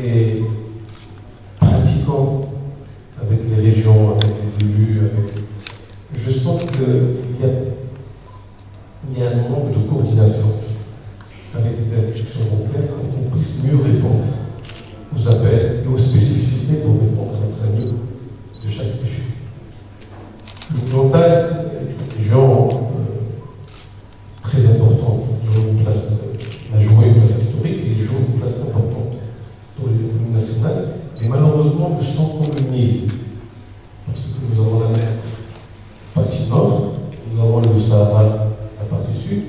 et pratiquant avec les régions, avec les élus, je sens qu'il y a un manque de coordination avec les institutions européennes pour qu'on puisse mieux répondre aux appels et aux spécificités pour répondre à notre avenir de chaque région. L'oriental est une région très importante, a joué une place historique et il joue une place importante dans l'économie nationale, et malheureusement nous sommes comme une île, parce que nous avons la mer, la partie nord, nous avons le Sahara, la partie sud,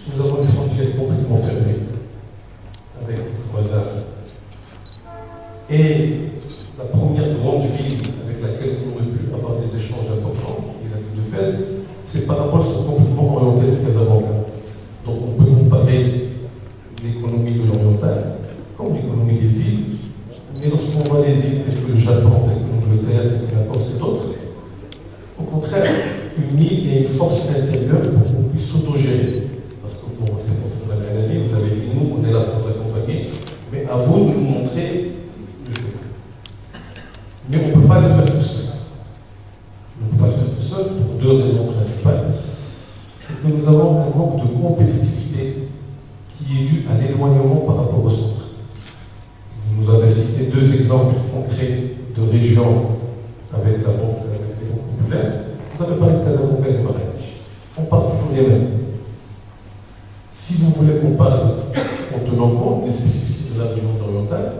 nous avons une frontière complètement fermée avec nos voisins. Et la première grande ville avec laquelle on aurait pu avoir des échanges importants, la ville de Fès, c'est par rapport à complètement orienté de Casablanca. Donc on peut comparer l'économie de l'oriental comme l'économie des îles, mais lorsqu'on voit les îles telles que le Japon, telles que l'Angleterre, telles que la Corse et d'autres, au contraire, une île, il y a une force intérieure pour qu'on puisse s'autogérer. Parce que vous rentrez dans cette année, vous avez dit nous, on est là pour vous accompagner, mais à vous de nous montrer le chemin. Mais on ne peut pas le faire tout seul. On ne peut pas le faire tout seul pour deux raisons principales. C'est que nous avons un manque de compétitivité qui est dû à l'éloignement par rapport au centre. Vous nous avez cité deux exemples concrets de régions avec la banque, avec les banques populaires. Vous avez parlé de Casablanca et de Marrakech. On parle toujours des mêmes. Si vous voulez qu'on parle en tenant compte des spécificités de la région orientale,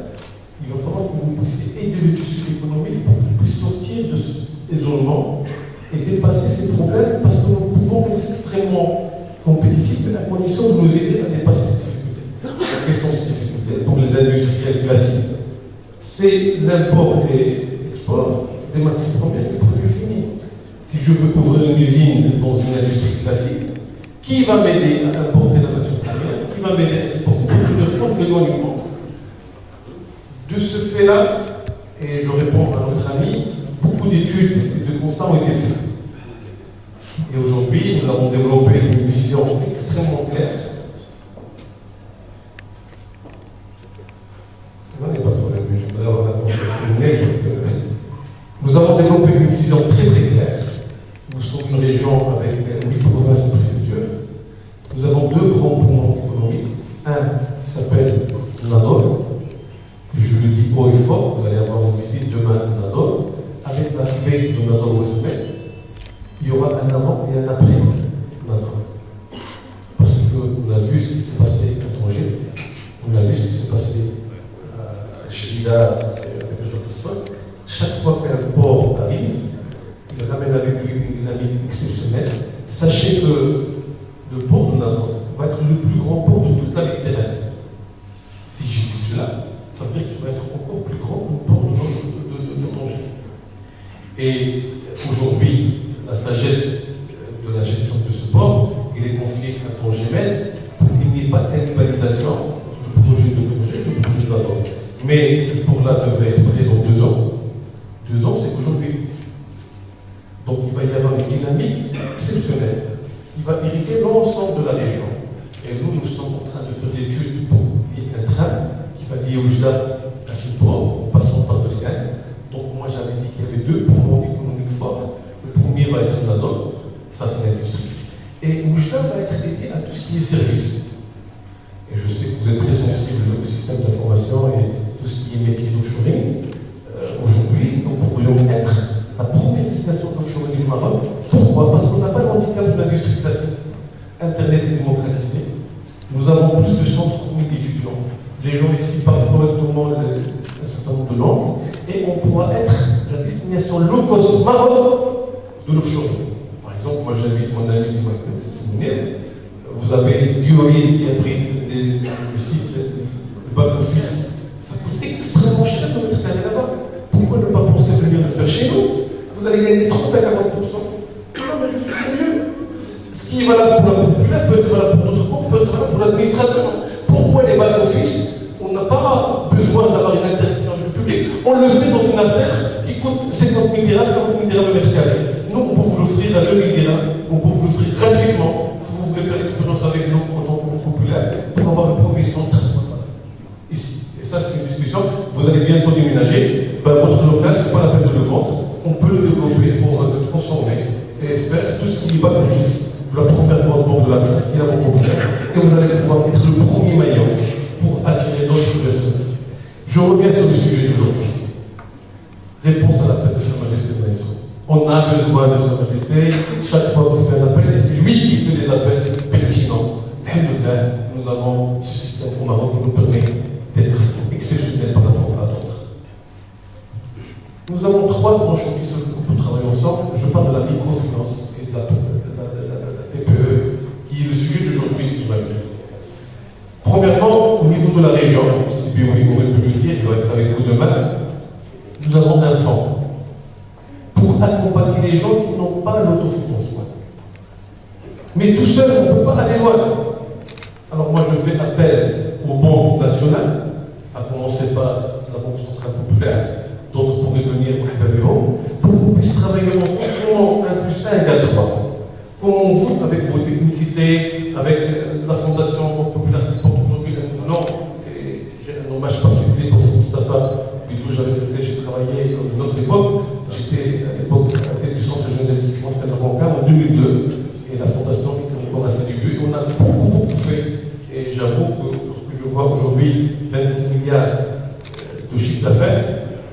il va falloir que vous puissiez aider le tissu économique pour qu'on puisse sortir de cet isolement et dépasser ces problèmes, parce que nous pouvons être extrêmement compétitifs, mais à condition de nous aider à dépasser ces difficultés. Quelles sont ces difficultés pour les industriels classiques? C'est l'import et l'export des matières premières et des produits finis. Si je veux ouvrir une usine dans une industrie classique, qui va m'aider à importer la matière première? Qui va m'aider à exporter? Je réponds l'éloignement. De ce fait-là, et je réponds à notre ami, beaucoup d'études et de constats ont été faits. Et aujourd'hui, nous avons développé une vision extrêmement claire. Non, il n'y a pas de problème, je voudrais avoir la conversation parce que nous avons développé une vision très très claire. Nous sommes une région avec 8 provinces et préfectures. Nous avons deux grands poumons économiques. Un qui s'appelle Nadol. Je le dis haut et fort, vous allez avoir une visite demain à Nadol. Avec l'arrivée de Nadol Ouest-Med, il y aura un avant et un après Nadol. Parce qu'on a vu ce qui s'est passé à Tanger, on a vu ce qui s'est passé à Chida avec le Jean-François. Chaque fois qu'un port arrive, il ramène avec lui une dynamique exceptionnelle. Sachez que le port de Nadol va être le plus grand port de toute la Méditerranée. Si je dis cela, ça veut dire qu'il va être encore plus grand que le port de Tanger. Et aujourd'hui, la sagesse de la gestion de ce port, il est confié à Tanger-Med pour qu'il n'y ait pas de cannibalisation du projet de Tanger, du projet de Nadol. Mais ce port-là devrait être prêt dans 2 ans. 2 ans, c'est aujourd'hui. Donc il va y avoir une dynamique exceptionnelle qui va irriguer l'ensemble de la région. Et nous sommes en train de faire l'étude pour qu'il y ait un train qui va lier Oujda à ce port, en passant par Berkane. Donc moi j'avais dit qu'il y avait 2 poumons économiques forts. Le premier va être Nadol, ça c'est l'industrie. Et Oujda va être dédié à tout ce qui est service. Et je sais que vous êtes très sensible au système d'information et tout ce qui est métier d'offshoring. Aujourd'hui, nous pourrions être la première destination d'offshoring du Maroc. Pourquoi? Parce qu'on n'a pas l'handicap de l'industrie classique. Internet est démocratisé. Nous avons plus de 130 000 étudiants. Les gens ici parlent correctement un certain nombre de langues. Et on pourra être la destination low cost Maroc de l'offshoring. Par exemple, moi j'invite mon ami Simonet. Vous avez Diori qui a pris le site, le back-office. Ça coûte extrêmement cher de mettre aller là-bas. Pourquoi ne pas penser venir le faire chez nous? Vous allez gagner 30 à 40%. Non, mais je suis sérieux. Ce qui est valable pour la populaire peut être valable pour d'autres comptes, peut être valable pour l'administration. Pourquoi les back-office, on n'a pas besoin d'avoir une interdiction publique? On le fait dans une affaire qui coûte 50 000 dirhams, 40 000 dirhams au mètre carré. Nous, on peut vous l'offrir à 2 000 dirhams, on peut vous l'offrir gratuitement si vous voulez faire l'expérience avec nous en tant que populaire pour avoir le premier centre ici. Et ça, c'est une discussion. Vous vous allez bientôt déménager, ben, votre local, ce n'est pas la peine de le vendre, on peut le développer pour le transformer et faire tout ce qui est back-office de la première bord de la place, qui est la banque populaire, et vous allez pouvoir être le premier maillon pour attirer d'autres personnes. Je reviens sur le sujet d'aujourd'hui. Réponse à l'appel de Sa Majesté le Maître. On a besoin de Sa Majesté. Chaque fois qu'on fait un appel, et c'est lui qui fait des appels pertinents. Nous avons ce système au Maroc qui nous permet d'être exceptionnel par rapport à d'autres. Nous avons trois grands chantiers sur lesquels on peut travailler ensemble. Je parle de la microfinance et de la PPE, qui est le sujet d'aujourd'hui, si je m'abuse. Premièrement, au niveau de la région, si bien oui, on aurait pu le dire, il va être avec vous demain, nous avons un fonds pour accompagner les gens qui n'ont pas l'autofinancement. Mais tout seul, on ne peut pas aller loin. Alors moi, je fais appel aux banques nationales, à commencer par la Banque Centrale Populaire, d'autres pourraient venir pour qu'on puisse travailler ensemble, comment 1+1 égale 3. Comment vous, avec vos technicités, avec la Fondation Banque Populaire qui porte aujourd'hui un nom, et j'ai un hommage particulier pour Moustapha, puis d'où j'ai travaillé dans une autre époque. J'étais à l'époque à la tête du Centre régional d'investissement de Casablanca en 2002, et la Fondation est encore à ses débuts, et on a beaucoup fait. Et j'avoue que lorsque je vois aujourd'hui 26 milliards de chiffre d'affaires,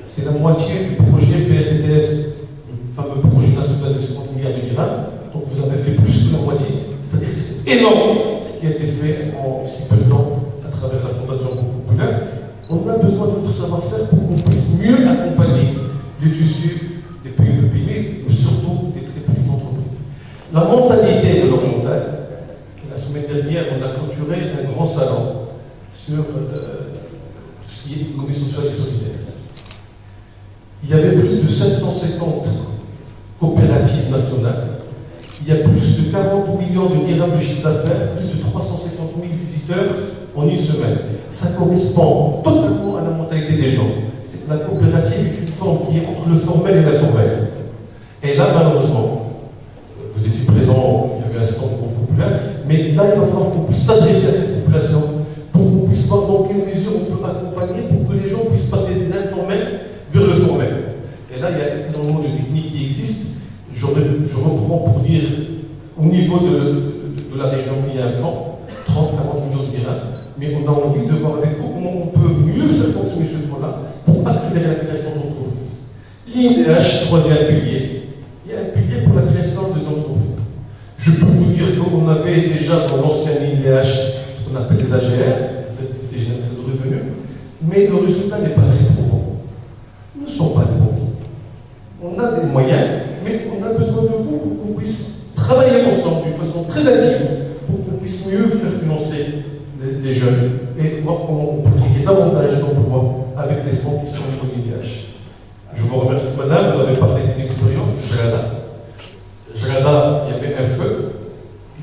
c'est la moitié du projet PRTTS, le fameux projet national de 50 milliards de dirhams. Donc vous avez fait plus que la moitié. C'est-à-dire que c'est énorme ce qui a été fait en si peu de temps à travers la Fondation Populaire. On a besoin de votre savoir-faire pour qu'on puisse mieux accompagner les tissus des pays de pays, mais surtout des très petites entreprises. La mentalité de l'oriental, la semaine dernière, on a clôturé un grand salon sur tout ce qui est économie sociale et solidaire. Il y avait plus de 750 coopératives nationales. Il y a plus de 40 millions de dirhams de chiffre d'affaires, plus de 350 000 visiteurs en une semaine. Ça correspond totalement à la mentalité des gens. C'est que la coopérative est une forme qui est entre le formel et l'informel. Et là, malheureusement, vous étiez présent, il y avait un certain nombre populaire, mais là, il va falloir qu'on puisse s'adresser à cette population pour qu'on puisse voir dans quelle mesure on peut accompagner pour que les gens puissent passer de l'informel vers le formel. Et là, il y a énormément de techniques qui existent. Je reprends pour dire, au niveau de la région, il y a un fonds, 30-40 millions de dirhams, mais on a envie de voir avec vous comment on peut mieux faire fonctionner ce fonds-là pour accélérer la création d'entreprises. L'INDH, troisième pilier, il y a un pilier pour la création des entreprises. Je peux vous dire qu'on avait déjà dans l'ancien INDH ce qu'on appelle les AGR, les activités génératrices de revenus, mais le résultat n'est pas très probant. Nous ne sommes pas des banquiers. On a des moyens, mais on a besoin de vous pour qu'on puisse travailler ensemble d'une façon très intime, pour qu'on puisse mieux faire financer les jeunes et voir comment on peut créer davantage d'emplois avec les fonds qui sont au niveau de l'INDH. Je vous remercie, madame, vous avez parlé d'une expérience de Jalada. Jalada, il y avait un feu,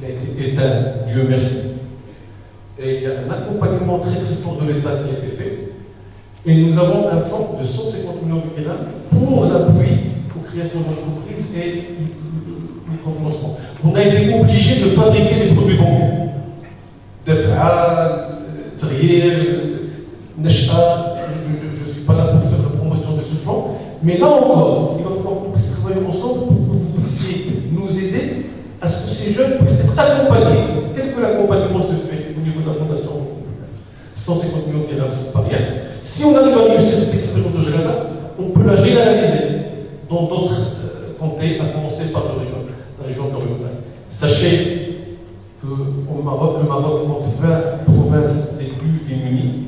il a été éteint, Dieu merci. Et il y a un accompagnement très très fort de l'État qui a été fait. Et nous avons un fonds de 150 millions de dirhams pour l'appui aux créations d'entreprises et microfinancement. On a été obligé de fabriquer des produits bancaires. Def'al, Trier, Nesh'a, je ne suis pas là pour faire la promotion de ce fonds, mais là encore, il va falloir qu'on puisse travailler ensemble pour que vous puissiez nous aider à ce que ces jeunes puissent être accompagnés, tel que l'accompagnement se fait au niveau de la Fondation. 150 millions de dirhams, c'est pas rien. Si on arrive à réussir cette expérience de Jalada, on peut la généraliser dans d'autres comtés, à commencer par la région orientale. Sachez qu'au Maroc, le Maroc compte 20 provinces les plus démunies.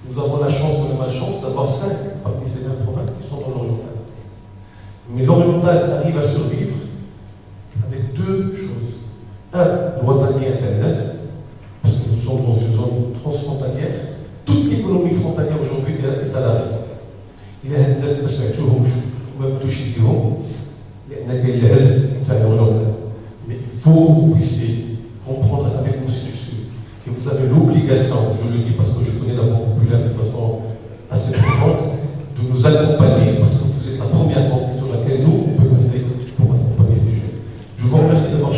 Nous avons la chance ou la malchance d'avoir 5 parmi ces 20 provinces qui sont dans l'oriental. Mais l'oriental arrive à survivre avec deux choses. Un, l'ouattani internet, parce que nous sommes dans une zone transfrontalière. Toute l'économie frontalière aujourd'hui est à l'arrêt. Il y a un nez parce que même touché du haut, il y a un nez mais il faut que vous puissiez comprendre avec nos institutions que vous avez l'obligation, je le dis parce que je connais la Banque Populaire de façon assez profonde, de nous accompagner parce que vous êtes la première banque sur laquelle nous, on peut compter pour accompagner ces jeunes. Je vous remercie d'avoir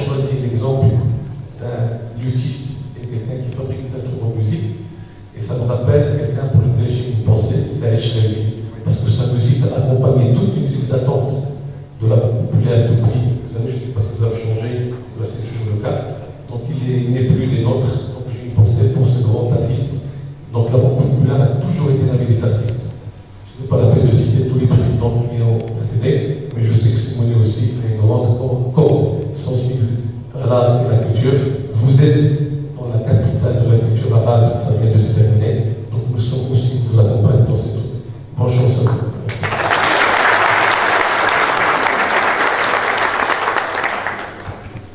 serait lui. Parce que sa musique a accompagné toutes les musiques d'attente de la populaire de prix. Vous savez, je ne sais pas si vous avez changé, là c'est toujours le cas. Donc il n'est plus des nôtres. Donc j'ai une pensée pour ce grand artiste. Donc la banque populaire a toujours été l'ami des artistes. Je n'ai pas la peine de citer tous les présidents qui ont précédé.